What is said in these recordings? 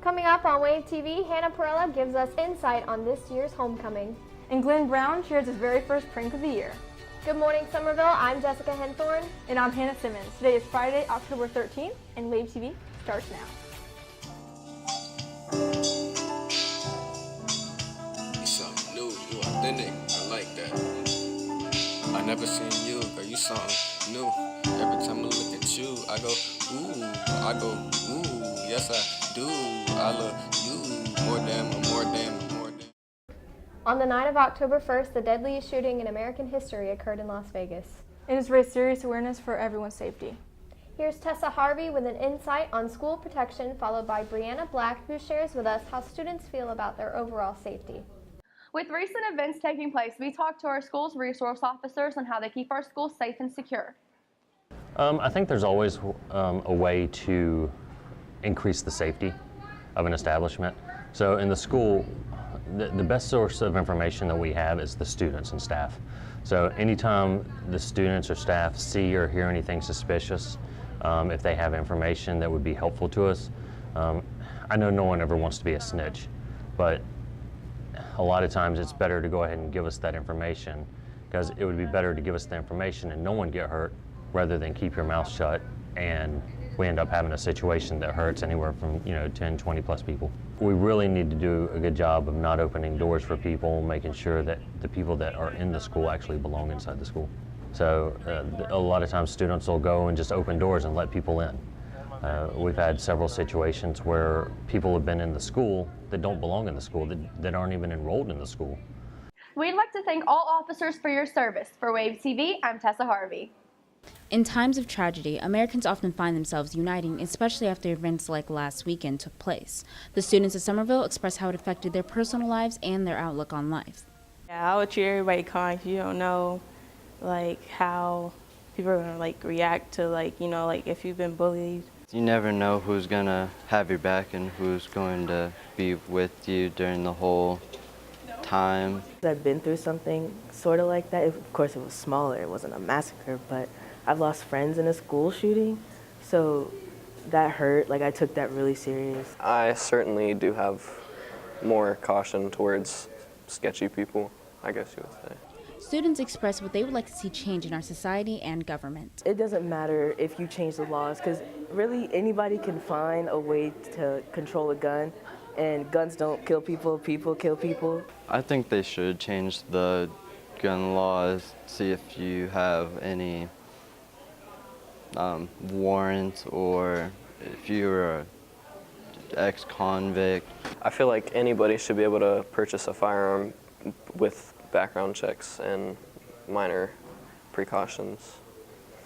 Coming up on Wave TV, Hannah Perella gives us insight on this year's homecoming. And Glenn Brown shares his very first prank of the year. Good morning, Somerville. I'm Jessica Henthorn. And I'm Hannah Simmons. Today is Friday, October 13th, and Wave TV starts now. Something new, you authentic, I like that. I never seen you, girl, you something new. Every time I look at you, I go, ooh, yes I do. I love you, more than. On the night of October 1st, the deadliest shooting in American history occurred in Las Vegas. It has raised serious awareness for everyone's safety. Here's Tessa Harvey with an insight on school protection, followed by Brianna Black, who shares with us how students feel about their overall safety. With recent events taking place, we talked to our school's resource officers on how they keep our schools safe and secure. I think there's always a way to increase the safety of an establishment. So in the school, the best source of information that we have is the students and staff. So anytime the students or staff see or hear anything suspicious, if they have information that would be helpful to us, I know no one ever wants to be a snitch, but a lot of times it's better to go ahead and give us that information, because it would be better to give us the information and no one get hurt rather than keep your mouth shut and we end up having a situation that hurts anywhere from 10, 20 plus people. We really need to do a good job of not opening doors for people, making sure that the people that are in the school actually belong inside the school. So a lot of times students will go and just open doors and let people in. We've had several situations where people have been in the school that don't belong in the school, that aren't even enrolled in the school. We'd like to thank all officers for your service. For Wave TV, I'm Tessa Harvey. In times of tragedy, Americans often find themselves uniting, especially after events like last weekend took place. The students of Somerville expressed how it affected their personal lives and their outlook on life. Yeah, I would treat everybody kind. You don't know, how people are gonna react to if you've been bullied. You never know who's gonna have your back and who's going to be with you during the whole time. I've been through something sort of like that. Of course, it was smaller. It wasn't a massacre, but I've lost friends in a school shooting, so that hurt. I took that really serious. I certainly do have more caution towards sketchy people, I guess you would say. Students expressed what they would like to see change in our society and government. It doesn't matter if you change the laws, because really anybody can find a way to control a gun, and guns don't kill people, people kill people. I think they should change the gun laws, see if you have any warrants or if you're an ex-convict. I feel like anybody should be able to purchase a firearm with background checks and minor precautions.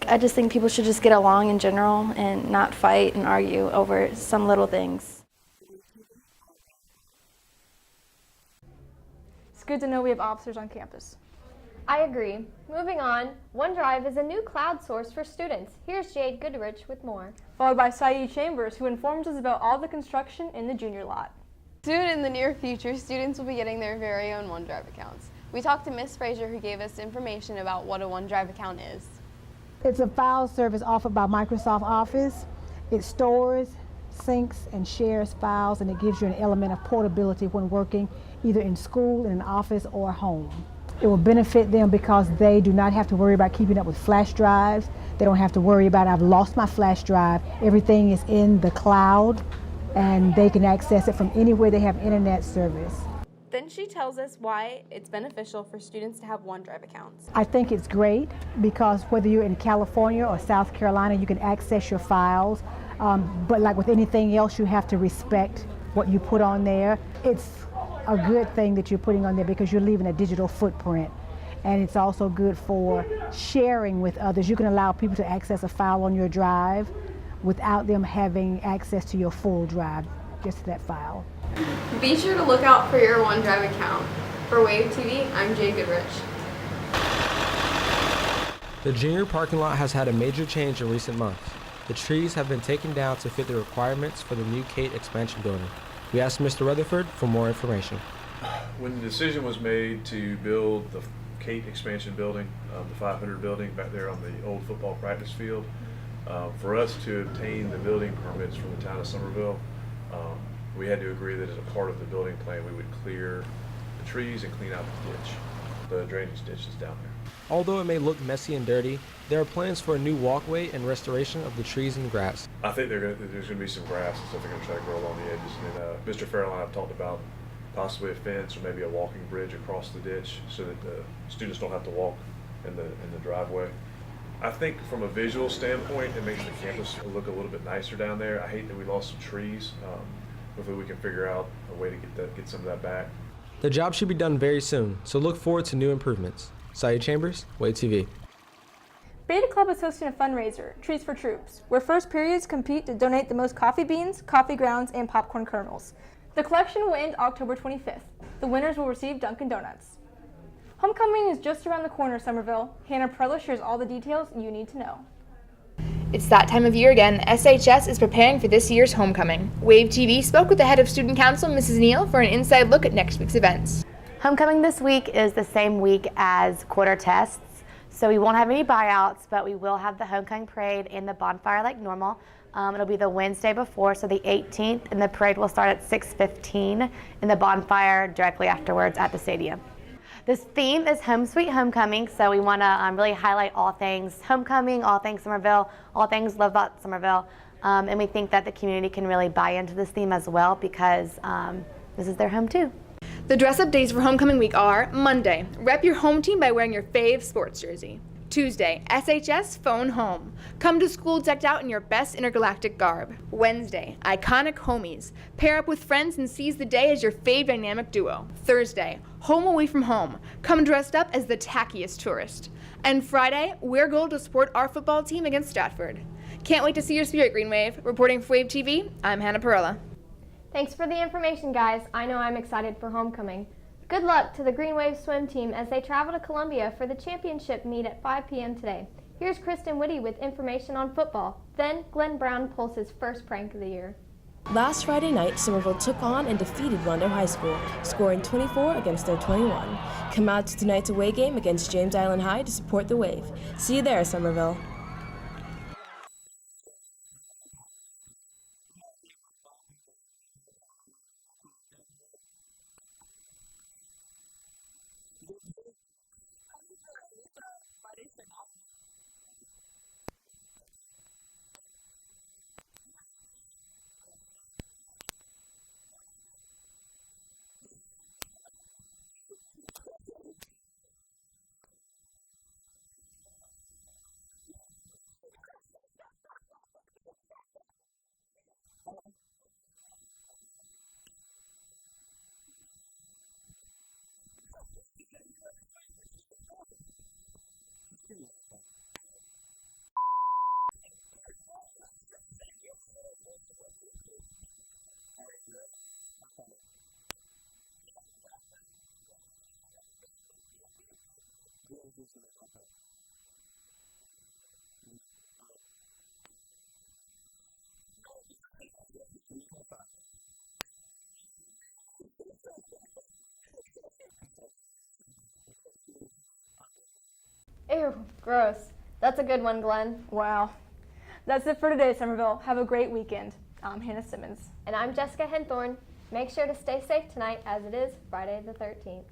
I just think people should just get along in general and not fight and argue over some little things. It's good to know we have officers on campus. I agree. Moving on, OneDrive is a new cloud source for students. Here's Jade Goodrich with more. Followed by Saeed Chambers, who informs us about all the construction in the junior lot. Soon in the near future, students will be getting their very own OneDrive accounts. We talked to Ms. Frazier, who gave us information about what a OneDrive account is. It's a file service offered by Microsoft Office. It stores, syncs, and shares files, and it gives you an element of portability when working either in school, in an office, or home. It will benefit them because they do not have to worry about keeping up with flash drives. They don't have to worry about, I've lost my flash drive. Everything is in the cloud, and they can access it from anywhere they have internet service. Then she tells us why it's beneficial for students to have OneDrive accounts. I think it's great because whether you're in California or South Carolina, you can access your files. But like with anything else, you have to respect what you put on there. It's a good thing that you're putting on there because you're leaving a digital footprint. And it's also good for sharing with others. You can allow people to access a file on your drive without them having access to your full drive, just that file. Be sure to look out for your OneDrive account. For Wave TV, I'm Jay Goodrich. The junior parking lot has had a major change in recent months. The trees have been taken down to fit the requirements for the new Kate expansion building. We asked Mr. Rutherford for more information. When the decision was made to build the Kate expansion building, the 500 building back there on the old football practice field, for us to obtain the building permits from the town of Somerville, we had to agree that as a part of the building plan, we would clear the trees and clean out the ditch, the drainage ditch that's down there. Although it may look messy and dirty, there are plans for a new walkway and restoration of the trees and grass. I think there's going to be some grass and stuff they're going to try to grow along the edges. And Mr. Farrell and I have talked about possibly a fence or maybe a walking bridge across the ditch so that the students don't have to walk in the driveway. I think from a visual standpoint, it makes the campus look a little bit nicer down there. I hate that we lost some trees. Hopefully we can figure out a way to get some of that back. The job should be done very soon, so look forward to new improvements. Saya Chambers, Wave TV. Beta Club is hosting a fundraiser, Trees for Troops, where first periods compete to donate the most coffee beans, coffee grounds, and popcorn kernels. The collection will end October 25th. The winners will receive Dunkin' Donuts. Homecoming is just around the corner, Somerville. Hannah Perla shares all the details you need to know. It's that time of year again. SHS is preparing for this year's homecoming. Wave TV spoke with the head of Student Council, Mrs. Neal, for an inside look at next week's events. Homecoming this week is the same week as quarter tests, so we won't have any buyouts, but we will have the homecoming parade and the bonfire like normal. It'll be the Wednesday before, so the 18th, and the parade will start at 6:15, and the bonfire directly afterwards at the stadium. This theme is Home Sweet Homecoming, so we want to really highlight all things homecoming, all things Somerville, all things love about Somerville, and we think that the community can really buy into this theme as well because this is their home too. The dress-up days for homecoming week are Monday, rep your home team by wearing your fave sports jersey. Tuesday, SHS phone home. Come to school decked out in your best intergalactic garb. Wednesday, iconic homies. Pair up with friends and seize the day as your fave dynamic duo. Thursday, home away from home. Come dressed up as the tackiest tourist. And Friday, wear gold to support our football team against Stratford. Can't wait to see your spirit, Green Wave. Reporting for Wave TV, I'm Hannah Perella. Thanks for the information, guys. I know I'm excited for homecoming. Good luck to the Green Wave swim team as they travel to Columbia for the championship meet at 5 p.m. today. Here's Kristen Whitty with information on football. Then Glenn Brown pulls his first prank of the year. Last Friday night, Somerville took on and defeated Rondo High School, scoring 24 against their 21. Come out to tonight's away game against James Island High to support the Wave. See you there, Somerville. Ew, gross. That's a good one, Glenn. Wow. That's it for today, Somerville. Have a great weekend. I'm Hannah Simmons. And I'm Jessica Henthorn. Make sure to stay safe tonight as it is Friday the 13th.